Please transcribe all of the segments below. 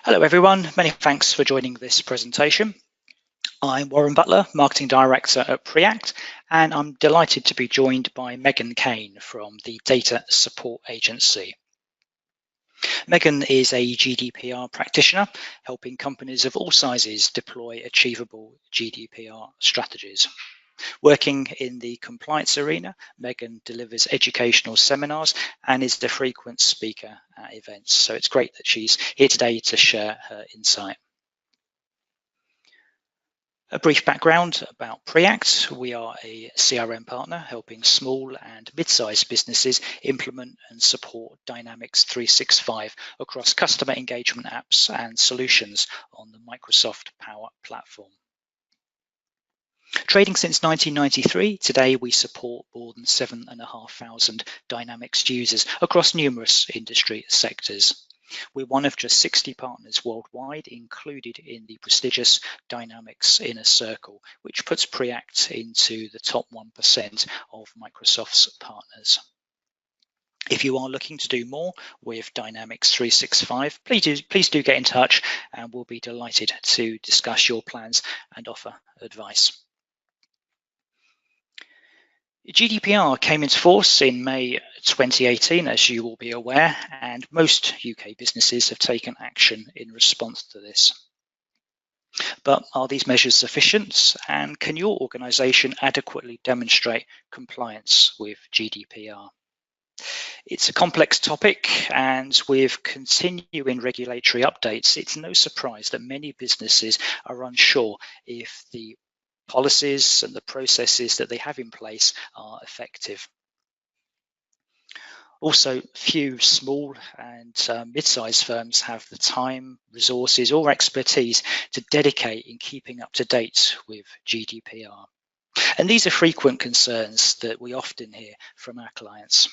Hello everyone, many thanks for joining this presentation. I'm Warren Butler, Marketing Director at Preact, and I'm delighted to be joined by Megan Kane from the Data Support Agency. Megan is a GDPR practitioner, helping companies of all sizes deploy achievable GDPR strategies. Working in the compliance arena, Megan delivers educational seminars and is the frequent speaker at events. So it's great that she's here today to share her insight. A brief background about Preact. We are a CRM partner helping small and mid-sized businesses implement and support Dynamics 365 across customer engagement apps and solutions on the Microsoft Power Platform. Trading since 1993, today we support more than 7,500 Dynamics users across numerous industry sectors. We're one of just 60 partners worldwide included in the prestigious Dynamics Inner Circle, which puts Preact into the top 1% of Microsoft's partners. If you are looking to do more with Dynamics 365, please do get in touch and we'll be delighted to discuss your plans and offer advice. GDPR came into force in May 2018, as you will be aware, and most UK businesses have taken action in response to this. But are these measures sufficient, and can your organisation adequately demonstrate compliance with GDPR? It's a complex topic, and with continuing regulatory updates, it's no surprise that many businesses are unsure if the policies and the processes that they have in place are effective. Also, few small and mid-sized firms have the time, resources or expertise to dedicate in keeping up to date with GDPR. And these are frequent concerns that we often hear from our clients.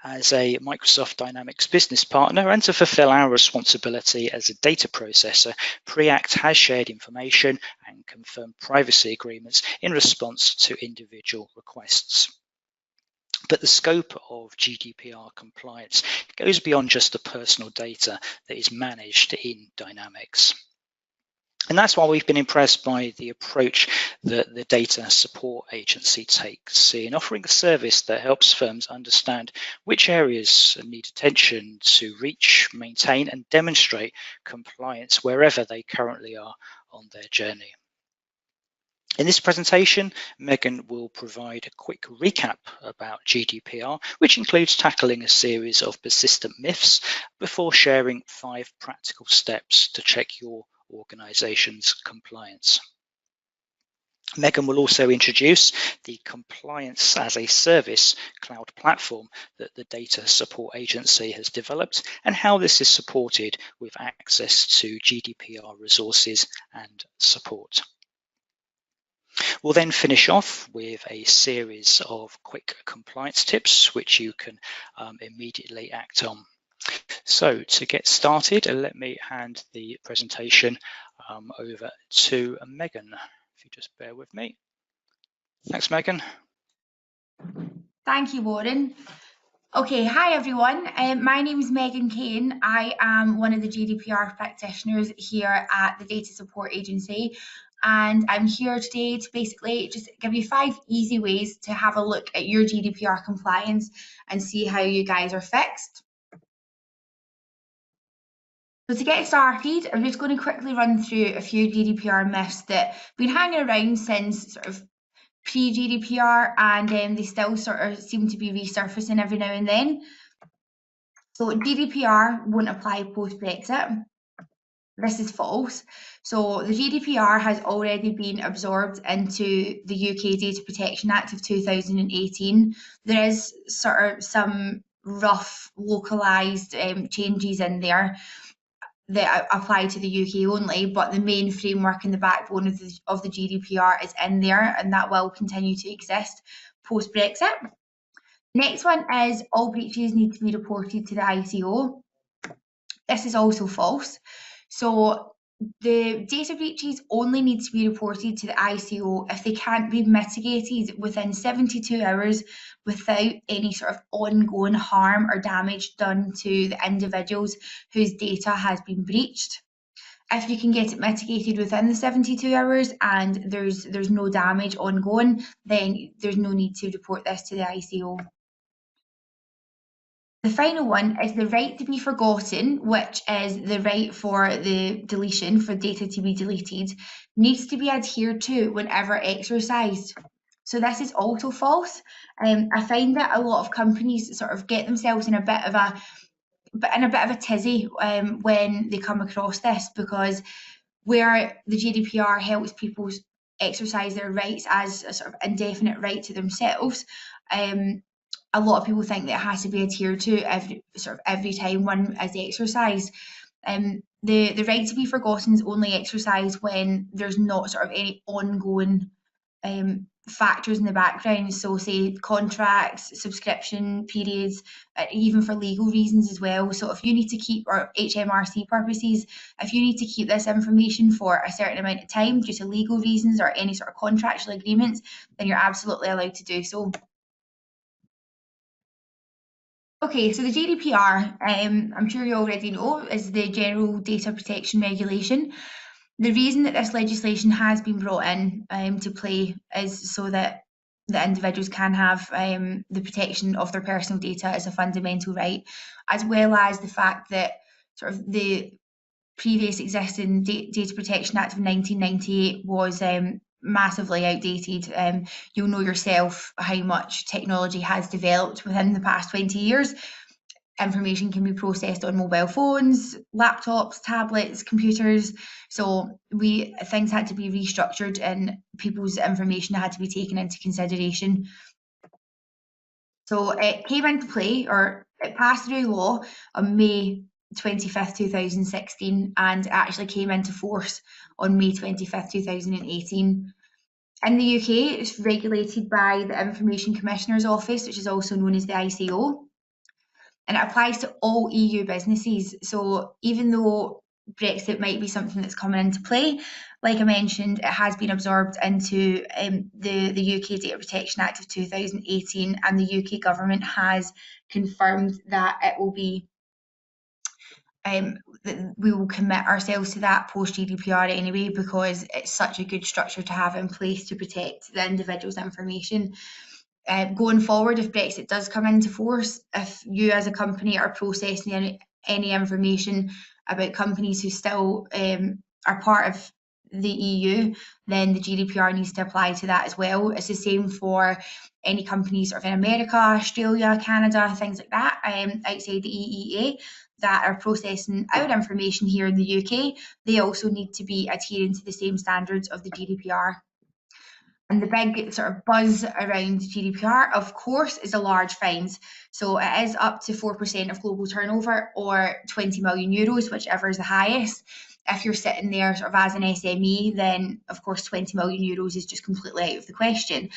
As a Microsoft Dynamics business partner and to fulfill our responsibility as a data processor, Preact has shared information and confirmed privacy agreements in response to individual requests. But the scope of GDPR compliance goes beyond just the personal data that is managed in Dynamics. And that's why we've been impressed by the approach that the Data Support Agency takes in offering a service that helps firms understand which areas need attention to reach, maintain, and demonstrate compliance wherever they currently are on their journey. In this presentation, Megan will provide a quick recap about GDPR, which includes tackling a series of persistent myths before sharing 5 practical steps to check your organization's compliance. Megan will also introduce the Compliance as a Service cloud platform that the Data Support Agency has developed and how this is supported with access to GDPR resources and support. We'll then finish off with a series of quick compliance tips which you can immediately act on. So to get started, let me hand the presentation over to Megan. If you just bear with me. Thanks, Megan. Thank you, Warren. Okay, hi everyone. My name is Megan Kane. I am one of the GDPR practitioners here at the Data Support Agency, and I'm here today to basically just give you 5 easy ways to have a look at your GDPR compliance and see how you guys are fixed. So to get started, I'm just going to quickly run through a few GDPR myths that have been hanging around since sort of pre-GDPR, and they still sort of seem to be resurfacing every now and then. So GDPR won't apply post-Brexit. This is false. So the GDPR has already been absorbed into the UK Data Protection Act of 2018. There is sort of some rough localised changes in there that apply to the UK only, but the main framework and the backbone of the GDPR is in there, and that will continue to exist post-Brexit. Next one is all breaches need to be reported to the ICO. This is also false. So The data breaches only need to be reported to the ICO if they can't be mitigated within 72 hours without any sort of ongoing harm or damage done to the individuals whose data has been breached. If you can get it mitigated within the 72 hours and there's no damage ongoing, then there's no need to report this to the ICO. The final one is the right to be forgotten, which is the right for the deletion, for data to be deleted, needs to be adhered to whenever exercised. So this is also false. I find that a lot of companies sort of get themselves in a bit of a tizzy when they come across this, because where the GDPR helps people exercise their rights as a sort of indefinite right to themselves, a lot of people think that it has to be adhered to every time one is exercised. The right to be forgotten is only exercised when there's not sort of any ongoing factors in the background. So say contracts, subscription periods, even for legal reasons as well. So if you need to keep, or HMRC purposes, if you need to keep this information for a certain amount of time due to legal reasons or any sort of contractual agreements, then you're absolutely allowed to do so. Okay, so the GDPR, I'm sure you already know, is the General Data Protection Regulation. The reason that this legislation has been brought in to play is so that the individuals can have the protection of their personal data as a fundamental right, as well as the fact that sort of the previous existing Data Protection Act of 1998 was massively outdated. You'll know yourself how much technology has developed within the past 20 years. Information can be processed on mobile phones, laptops, tablets, computers. So things had to be restructured and people's information had to be taken into consideration. So it came into play, or it passed through law on May 25th, 2016, and actually came into force on May 25th, 2018. In the UK, it's regulated by the Information Commissioner's Office, which is also known as the ICO, and it applies to all EU businesses. So even though Brexit might be something that's coming into play, like I mentioned, it has been absorbed into the UK Data Protection Act of 2018, and the UK government has confirmed that it will be that we will commit ourselves to that post GDPR anyway, because it's such a good structure to have in place to protect the individual's information. Going forward, if Brexit does come into force, if you as a company are processing any information about companies who still are part of the EU, then the GDPR needs to apply to that as well. It's the same for any companies sort of in America, Australia, Canada, things like that, outside the EEA, that are processing our information here in the UK. They also need to be adhering to the same standards of the GDPR. And the big sort of buzz around GDPR, of course, is the large fines. So it is up to 4% of global turnover, or 20 million euros, whichever is the highest. If you're sitting there sort of as an SME, then of course 20 million euros is just completely out of the question.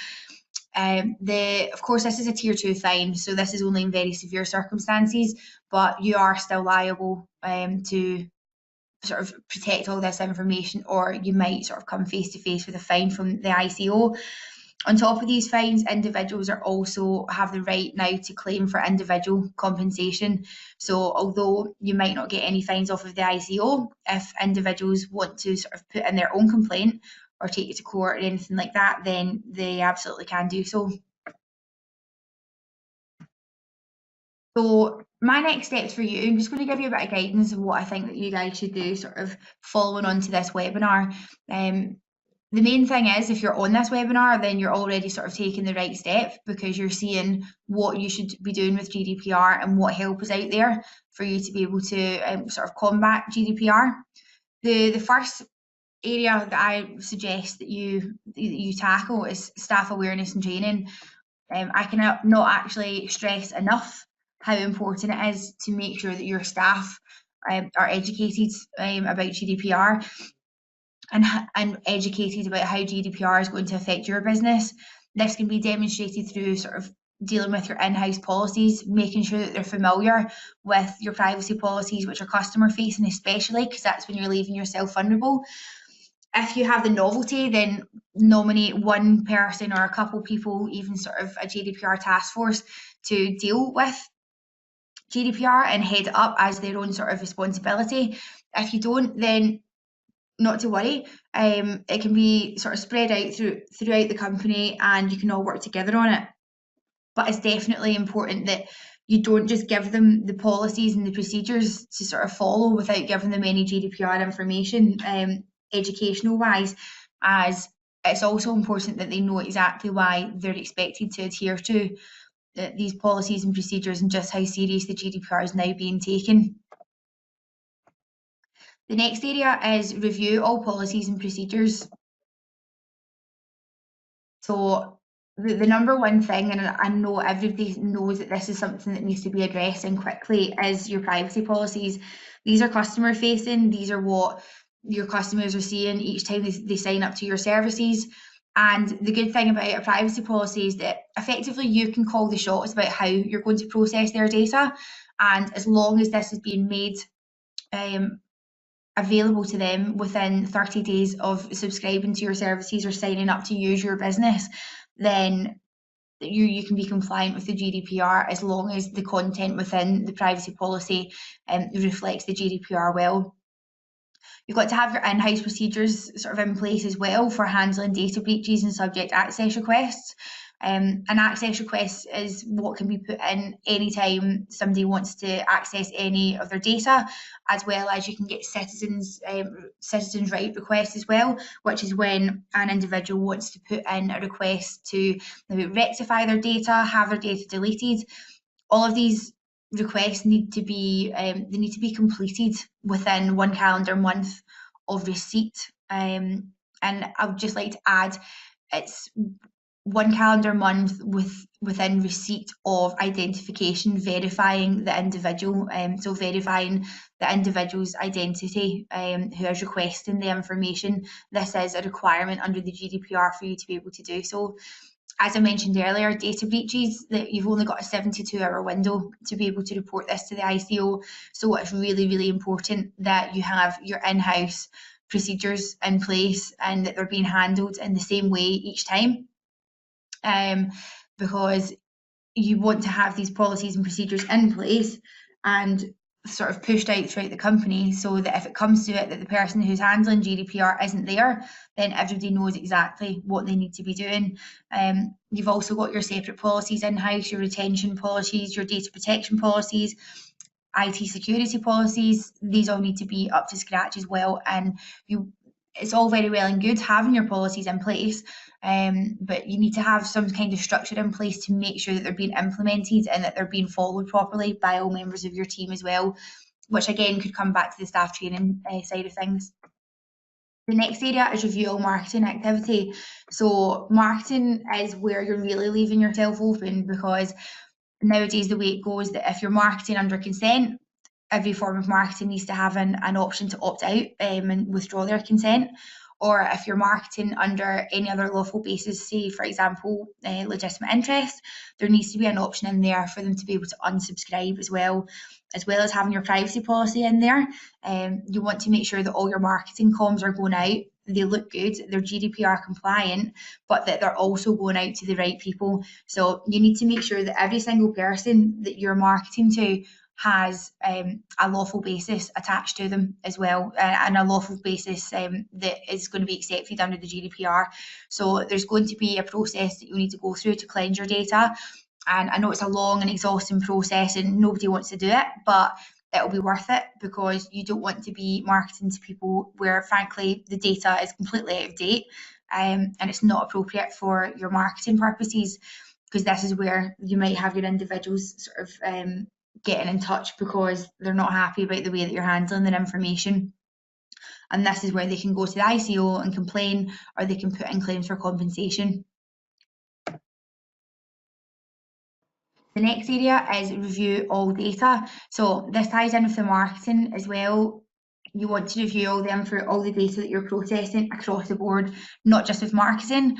Of course, this is a tier 2 fine, so this is only in very severe circumstances, but you are still liable to sort of protect all this information, or you might sort of come face to face with a fine from the ICO. On top of these fines, individuals are also have the right now to claim for individual compensation. So although you might not get any fines off of the ICO, if individuals want to sort of put in their own complaint or take it to court or anything like that, then they absolutely can do so. So my next steps for you, I'm just going to give you a bit of guidance of what I think that you guys should do, sort of following on to this webinar. The main thing is, if you're on this webinar, then you're already sort of taking the right step, because you're seeing what you should be doing with GDPR and what help is out there for you to be able to sort of combat GDPR. The first area that I suggest that you tackle is staff awareness and training. I cannot not actually stress enough how important it is to make sure that your staff are educated about GDPR and educated about how GDPR is going to affect your business. This can be demonstrated through sort of dealing with your in-house policies, making sure that they're familiar with your privacy policies, which are customer facing, especially because that's when you're leaving yourself vulnerable. If you have the novelty, then nominate one person or a couple people, even sort of a GDPR task force, to deal with GDPR and head it up as their own sort of responsibility. If you don't, then not to worry. It can be sort of spread out throughout the company, and you can all work together on it. But it's definitely important that you don't just give them the policies and the procedures to sort of follow without giving them any GDPR information, educational wise, as it's also important that they know exactly why they're expected to adhere to these policies and procedures and just how serious the GDPR is now being taken. The next area is review all policies and procedures. So the number one thing, and I know everybody knows that this is something that needs to be addressed and quickly, is your privacy policies. These are customer facing. These are what your customers are seeing each time they sign up to your services. And the good thing about a privacy policy is that effectively you can call the shots about how you're going to process their data. And as long as this is being made available to them within 30 days of subscribing to your services or signing up to use your business, then you can be compliant with the GDPR as long as the content within the privacy policy reflects the GDPR well. You've got to have your in-house procedures sort of in place as well for handling data breaches and subject access requests. An access request is what can be put in anytime somebody wants to access any of their data, as well as you can get citizens right requests as well, which is when an individual wants to put in a request to maybe rectify their data, have their data deleted. All of these requests need to be completed within 1 calendar month of receipt. And I would just like to add, it's 1 calendar month within receipt of identification, verifying the individual, so verifying the individual's identity who is requesting the information. This is a requirement under the GDPR for you to be able to do so. As I mentioned earlier, data breaches, that you've only got a 72-hour window to be able to report this to the ICO. So it's really, really important that you have your in-house procedures in place and that they're being handled in the same way each time. Because you want to have these policies and procedures in place and sort of pushed out throughout the company, so that if it comes to it that the person who's handling GDPR isn't there, then everybody knows exactly what they need to be doing. You've also got your separate policies in-house, your retention policies, your data protection policies, IT security policies. These all need to be up to scratch as well, and it's all very well and good having your policies in place, but you need to have some kind of structure in place to make sure that they're being implemented and that they're being followed properly by all members of your team as well, which again could come back to the staff training side of things. The next area is review all marketing activity. So marketing is where you're really leaving yourself open, because nowadays the way it goes that if you're marketing under consent, every form of marketing needs to have an option to opt out and withdraw their consent. Or if you're marketing under any other lawful basis, say for example legitimate interest, there needs to be an option in there for them to be able to unsubscribe as well as having your privacy policy in there. You want to make sure that all your marketing comms are going out, they look good, they're GDPR compliant, but that they're also going out to the right people. So you need to make sure that every single person that you're marketing to has a lawful basis attached to them as well, and a lawful basis that is going to be accepted under the GDPR. So there's going to be a process that you need to go through to cleanse your data. And I know it's a long and exhausting process and nobody wants to do it, but it'll be worth it, because you don't want to be marketing to people where frankly the data is completely out of date and it's not appropriate for your marketing purposes, because this is where you might have your individuals sort of getting in touch because they're not happy about the way that you're handling their information. And this is where they can go to the ICO and complain, or they can put in claims for compensation. The next area is review all data. So this ties in with the marketing as well. You want to review all the data that you're processing across the board, not just with marketing.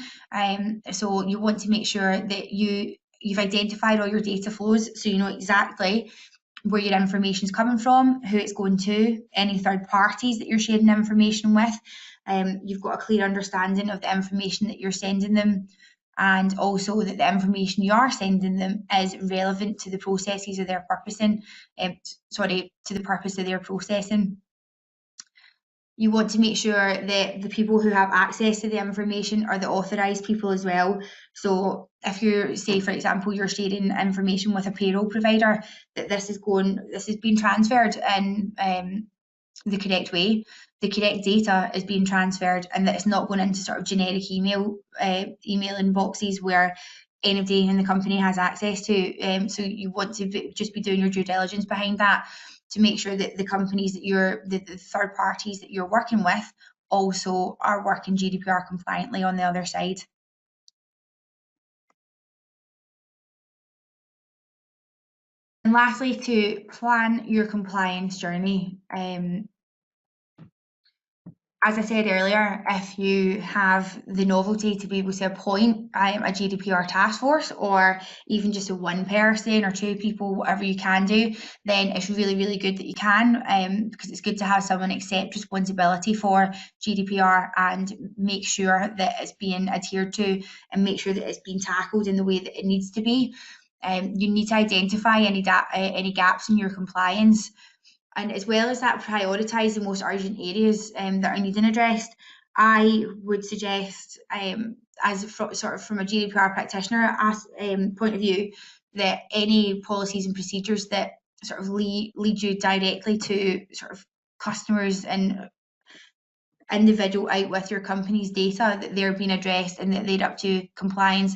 So you want to make sure that you you've identified all your data flows, so you know exactly where your information is coming from, who it's going to, any third parties that you're sharing information with. You've got a clear understanding of the information that you're sending them, and also that the information you are sending them is relevant to the processes of their purposing, to the purpose of their processing. You want to make sure that the people who have access to the information are the authorised people as well. So if you say, for example, you're sharing information with a payroll provider, that this is being transferred in the correct way, the correct data is being transferred, and that it's not going into sort of generic email inboxes where anybody in the company has access to. So you want to just be doing your due diligence behind that to make sure that the companies that the third parties that you're working with also are working GDPR compliantly on the other side. And lastly, to plan your compliance journey. As I said earlier, if you have the novelty to be able to appoint a GDPR task force, or even just a one person or two people, whatever you can do, then it's really, really good that you can, because it's good to have someone accept responsibility for GDPR and make sure that it's being adhered to and make sure that it's being tackled in the way that it needs to be. You need to identify any gaps in your compliance. And as well as that, prioritise the most urgent areas that are needing addressed. I would suggest, from a GDPR practitioner point of view, that any policies and procedures that sort of lead you directly to sort of customers and individual out with your company's data, that they're being addressed and that they're up to compliance,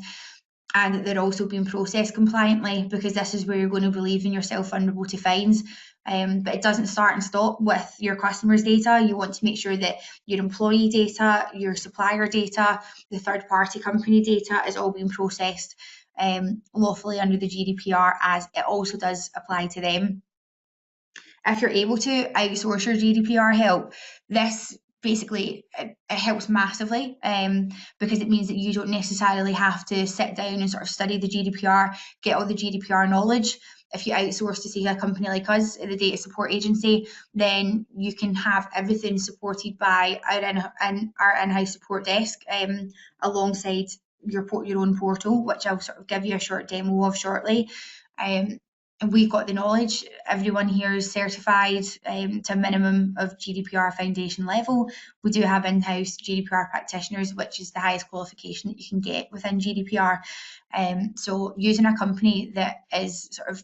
and that they're also being processed compliantly, because this is where you're going to be leaving yourself vulnerable to fines. But it doesn't start and stop with your customers' data. You want to make sure that your employee data, your supplier data, the third party company data is all being processed lawfully under the GDPR, as it also does apply to them. If you're able to outsource your GDPR help, this basically it helps massively, because it means that you don't necessarily have to sit down and sort of study the GDPR, get all the GDPR knowledge. If you outsource to, say, a company like us, the data support agency, then you can have everything supported by our in-house support desk, alongside your own portal, which I'll sort of give you a short demo of shortly. And we've got the knowledge. Everyone here is certified to a minimum of GDPR foundation level. We do have in-house GDPR practitioners, which is the highest qualification that you can get within GDPR. So using a company that is sort of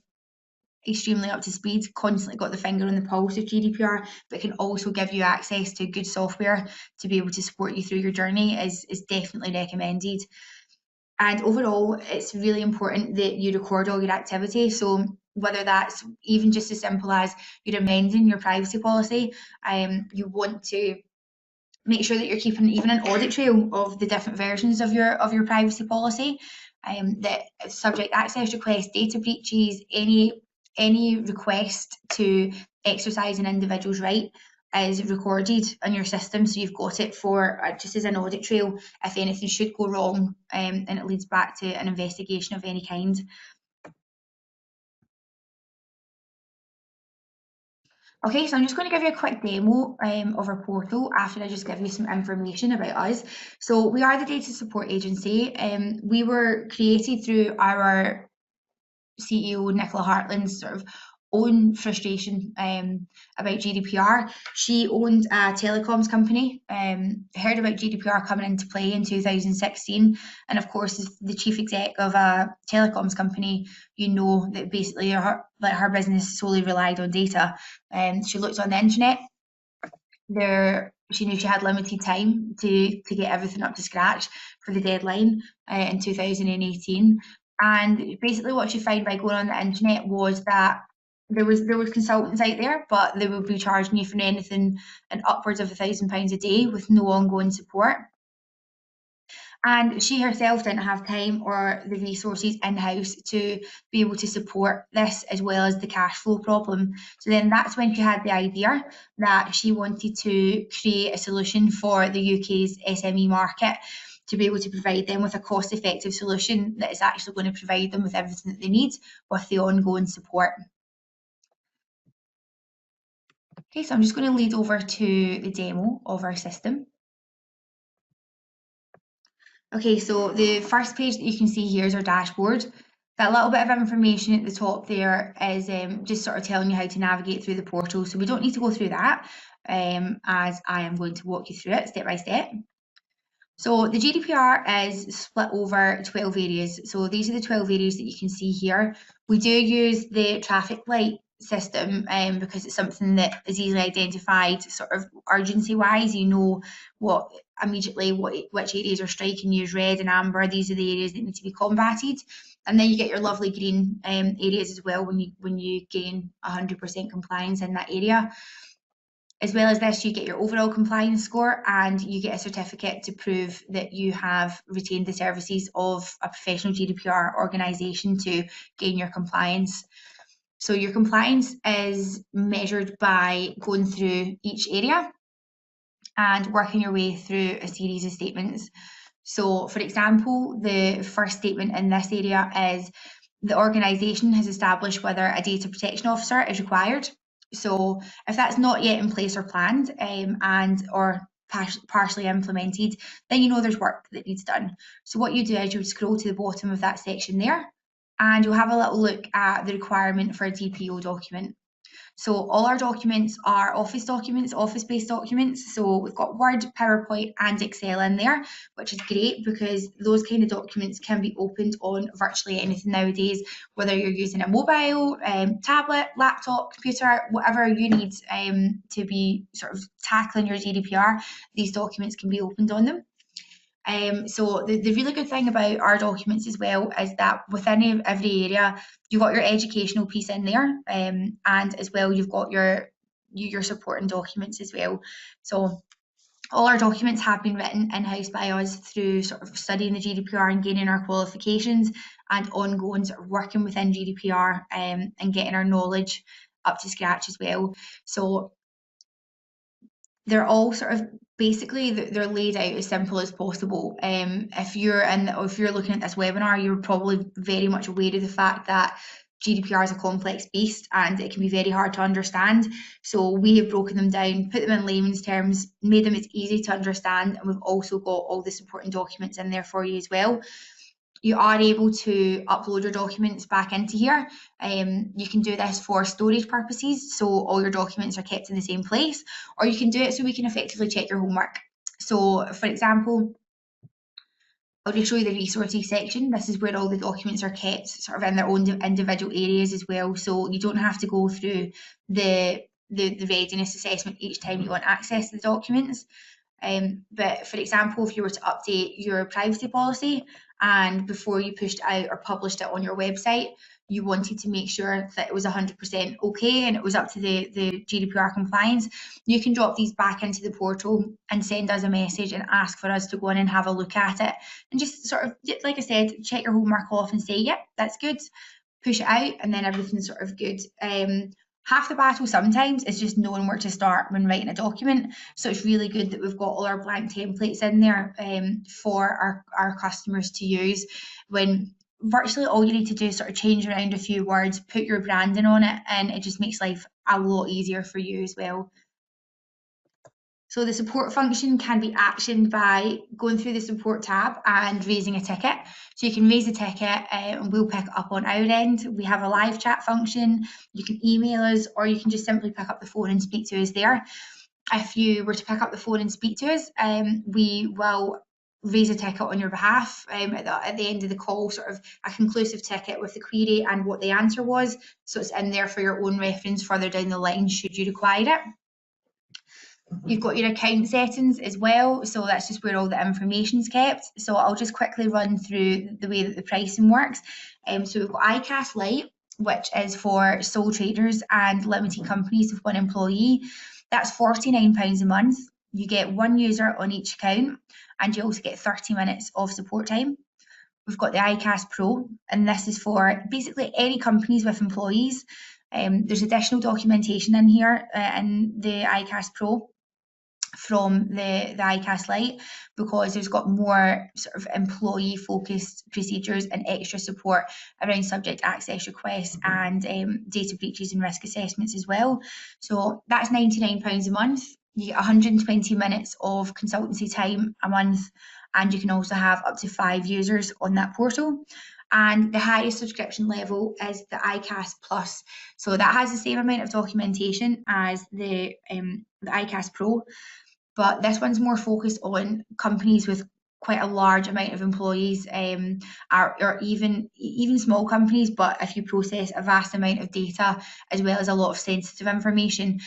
extremely up to speed, constantly got the finger on the pulse of GDPR, but can also give you access to good software to be able to support you through your journey is definitely recommended. And overall, it's really important that you record all your activity. So whether that's even just as simple as you're amending your privacy policy, you want to make sure that you're keeping even an audit trail of the different versions of your privacy policy, that subject access requests, data breaches, any request to exercise an individual's right is recorded on your system, so you've got it for just as an audit trail if anything should go wrong, and it leads back to an investigation of any kind. Okay, so I'm just going to give you a quick demo of our portal after I just give you some information about us. So we are the data support agency. We were created through our CEO Nicola Hartland's sort of own frustration about GDPR. She owned a telecoms company, heard about GDPR coming into play in 2016, and of course, as the chief exec of a telecoms company, you know that basically her business solely relied on data. She looked on the internet. She knew she had limited time to get everything up to scratch for the deadline in 2018. And basically what she found by going on the internet was that there was consultants out there, but they would be charging you for anything and upwards of £1,000 a day with no ongoing support. And she herself didn't have time or the resources in-house to be able to support this, as well as the cash flow problem. So then that's when she had the idea that she wanted to create a solution for the UK's SME market to be able to provide them with a cost-effective solution that is actually going to provide them with everything that they need with the ongoing support. Okay, so I'm just going to lead over to the demo of our system. Okay, so the first page that you can see here is our dashboard. That little bit of information at the top there is just sort of telling you how to navigate through the portal. So we don't need to go through that as I am going to walk you through it step by step. So the GDPR is split over 12 areas. So these are the 12 areas that you can see here. We do use the traffic light system because it's something that is easily identified sort of urgency wise. You know what immediately which areas are striking you as red and amber. These are the areas that need to be combated. And then you get your lovely green areas as well when you gain 100% compliance in that area. As well as this, you get your overall compliance score and you get a certificate to prove that you have retained the services of a professional GDPR organisation to gain your compliance. So your compliance is measured by going through each area and working your way through a series of statements. So, for example, the first statement in this area is the organisation has established whether a data protection officer is required. So if that's not yet in place or planned or partially implemented, then you know there's work that needs done. So what you do is you would scroll to the bottom of that section there and you'll have a little look at the requirement for a DPO document. So all our documents are office documents, office-based documents. So we've got Word, PowerPoint and Excel in there, which is great because those kind of documents can be opened on virtually anything nowadays, whether you're using a mobile, tablet, laptop, computer, whatever you need to be sort of tackling your GDPR, these documents can be opened on them. So the really good thing about our documents as well is that within every area, you've got your educational piece in there, and as well you've got your supporting documents as well. So all our documents have been written in-house by us through sort of studying the GDPR and gaining our qualifications and ongoing sort of working within GDPR and getting our knowledge up to scratch as well. So they're all sort of basically they're laid out as simple as possible. If you're looking at this webinar, you're probably very much aware of the fact that GDPR is a complex beast and it can be very hard to understand. So we have broken them down, put them in layman's terms, made them as easy to understand, and we've also got all the supporting documents in there for you as well. You are able to upload your documents back into here. You can do this for storage purposes, so all your documents are kept in the same place, or you can do it so we can effectively check your homework. So, for example, I'll just show you the resources section. This is where all the documents are kept sort of in their own individual areas as well, so you don't have to go through the readiness assessment each time you want access to the documents. But for example, if you were to update your privacy policy and before you pushed out or published it on your website, you wanted to make sure that it was 100% okay and it was up to the GDPR compliance, you can drop these back into the portal and send us a message and ask for us to go in and have a look at it and just sort of, like I said, check your homework off and say, yep, that's good, push it out, and then everything's sort of good. Half the battle sometimes is just knowing where to start when writing a document. So it's really good that we've got all our blank templates in there for our customers to use, when virtually all you need to do is sort of change around a few words, put your branding on it, and it just makes life a lot easier for you as well. So the support function can be actioned by going through the support tab and raising a ticket. So you can raise a ticket and we'll pick it up on our end. We have a live chat function. You can email us or you can just simply pick up the phone and speak to us there. If you were to pick up the phone and speak to us, we will raise a ticket on your behalf at the end of the call, sort of a conclusive ticket with the query and what the answer was. So it's in there for your own reference further down the line should you require it. You've got your account settings as well, so that's just where all the information's kept. So I'll just quickly run through the way that the pricing works. So we've got iCast Lite, which is for sole traders and limited companies with one employee. That's £49 a month. You get one user on each account, and you also get 30 minutes of support time. We've got the iCast Pro, and this is for basically any companies with employees. There's additional documentation in here in the iCast Pro from the ICAS Lite, because there's got more sort of employee focused procedures and extra support around subject access requests and data breaches and risk assessments as well. So that's £99 a month. You get 120 minutes of consultancy time a month, and you can also have up to 5 users on that portal. And the highest subscription level is the ICAS Plus. So that has the same amount of documentation as the ICAS Pro, but this one's more focused on companies with quite a large amount of employees, or even small companies. But if you process a vast amount of data as well as a lot of sensitive information,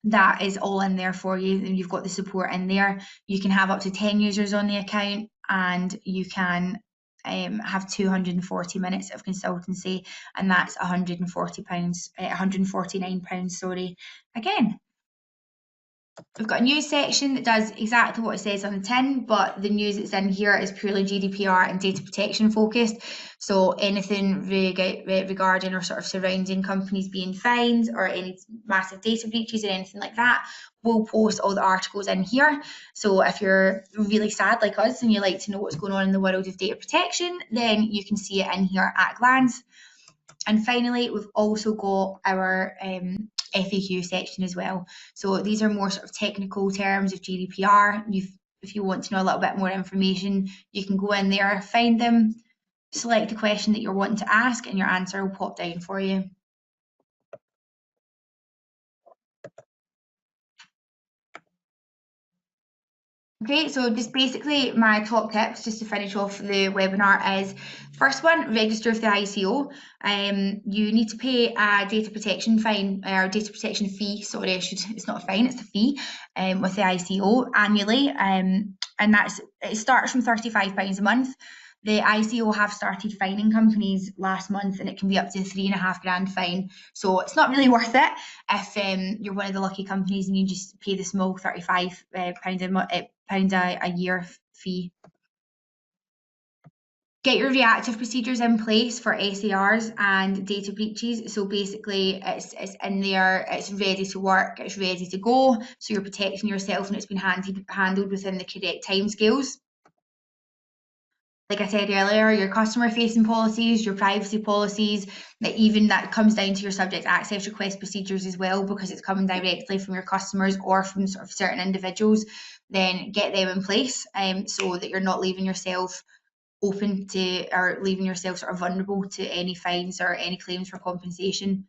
that is all in there for you, and you've got the support in there. You can have up to 10 users on the account, and you can have 240 minutes of consultancy, and that's £149, sorry, again. We've got a news section that does exactly what it says on the tin, but the news that's in here is purely GDPR and data protection focused. So anything regarding or sort of surrounding companies being fined or any massive data breaches or anything like that, we'll post all the articles in here. So if you're really sad like us and you like to know what's going on in the world of data protection, then you can see it in here at a glance. And finally, we've also got our FAQ section as well. So these are more sort of technical terms of GDPR. If you want to know a little bit more information, you can go in there, find them, select the question that you're wanting to ask, and your answer will pop down for you. Okay, so just basically my top tips just to finish off the webinar is, first one, register for the ICO. You need to pay a data protection fee, sorry, it's not a fine, it's a fee, with the ICO annually, and it starts from £35 a month. The ICO have started fining companies last month, and it can be up to £3.5 fine. So it's not really worth it if you're one of the lucky companies and you just pay the small £35 a year fee. Get your reactive procedures in place for SARs and data breaches. So basically it's in there, it's ready to work, it's ready to go. So you're protecting yourself and it's been handled within the correct timescales. Like I said earlier, your customer facing policies, your privacy policies, that comes down to your subject access request procedures as well, because it's coming directly from your customers or from sort of certain individuals. Then get them in place, so that you're not leaving yourself open to, or leaving yourself sort of vulnerable to any fines or any claims for compensation.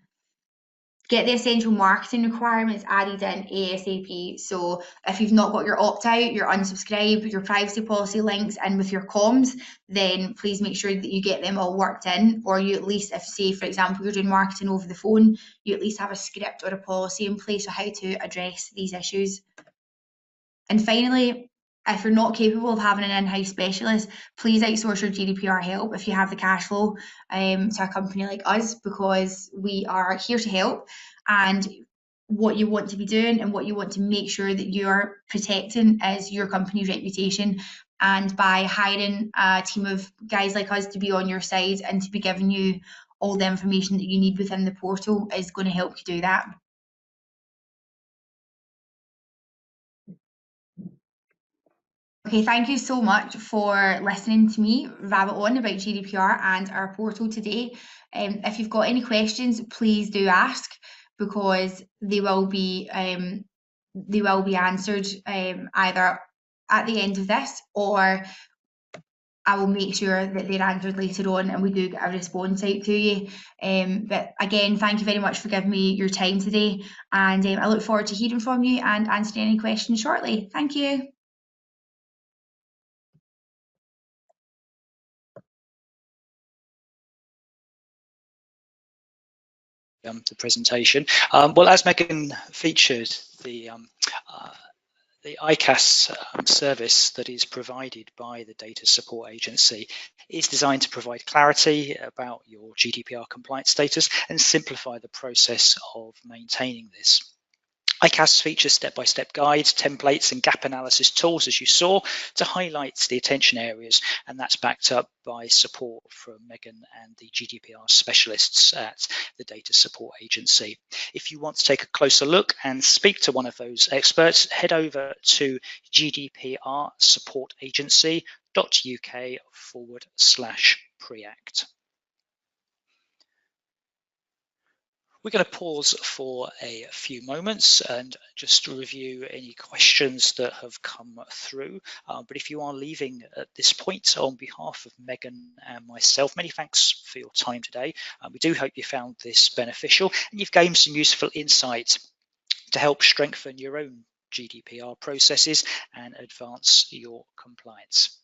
Get the essential marketing requirements added in ASAP. So if you've not got your opt-out, your unsubscribe, your privacy policy links in with your comms, then please make sure that you get them all worked in, or you at least, if say, for example, you're doing marketing over the phone, you at least have a script or a policy in place for how to address these issues. And finally, if you're not capable of having an in-house specialist, please outsource your GDPR help if you have the cash flow to a company like us, because we are here to help. And what you want to be doing and what you want to make sure that you're protecting is your company's reputation. And by hiring a team of guys like us to be on your side and to be giving you all the information that you need within the portal is going to help you do that. Okay, thank you so much for listening to me rabbit on about GDPR and our portal today. If you've got any questions, please do ask, because they will be answered either at the end of this, or I will make sure that they're answered later on and we do get a response out to you. But again, thank you very much for giving me your time today, and I look forward to hearing from you and answering any questions shortly. Thank you. The presentation. Well, as Megan featured, the ICAS service that is provided by the Data Support Agency is designed to provide clarity about your GDPR compliance status and simplify the process of maintaining this. ICAS features step-by-step guides, templates, and gap analysis tools, as you saw, to highlight the attention areas, and that's backed up by support from Megan and the GDPR specialists at the Data Support Agency. If you want to take a closer look and speak to one of those experts, head over to gdprsupportagency.uk/preact. We're going to pause for a few moments and just review any questions that have come through. But if you are leaving at this point, on behalf of Megan and myself, many thanks for your time today. We do hope you found this beneficial and you've gained some useful insight to help strengthen your own GDPR processes and advance your compliance.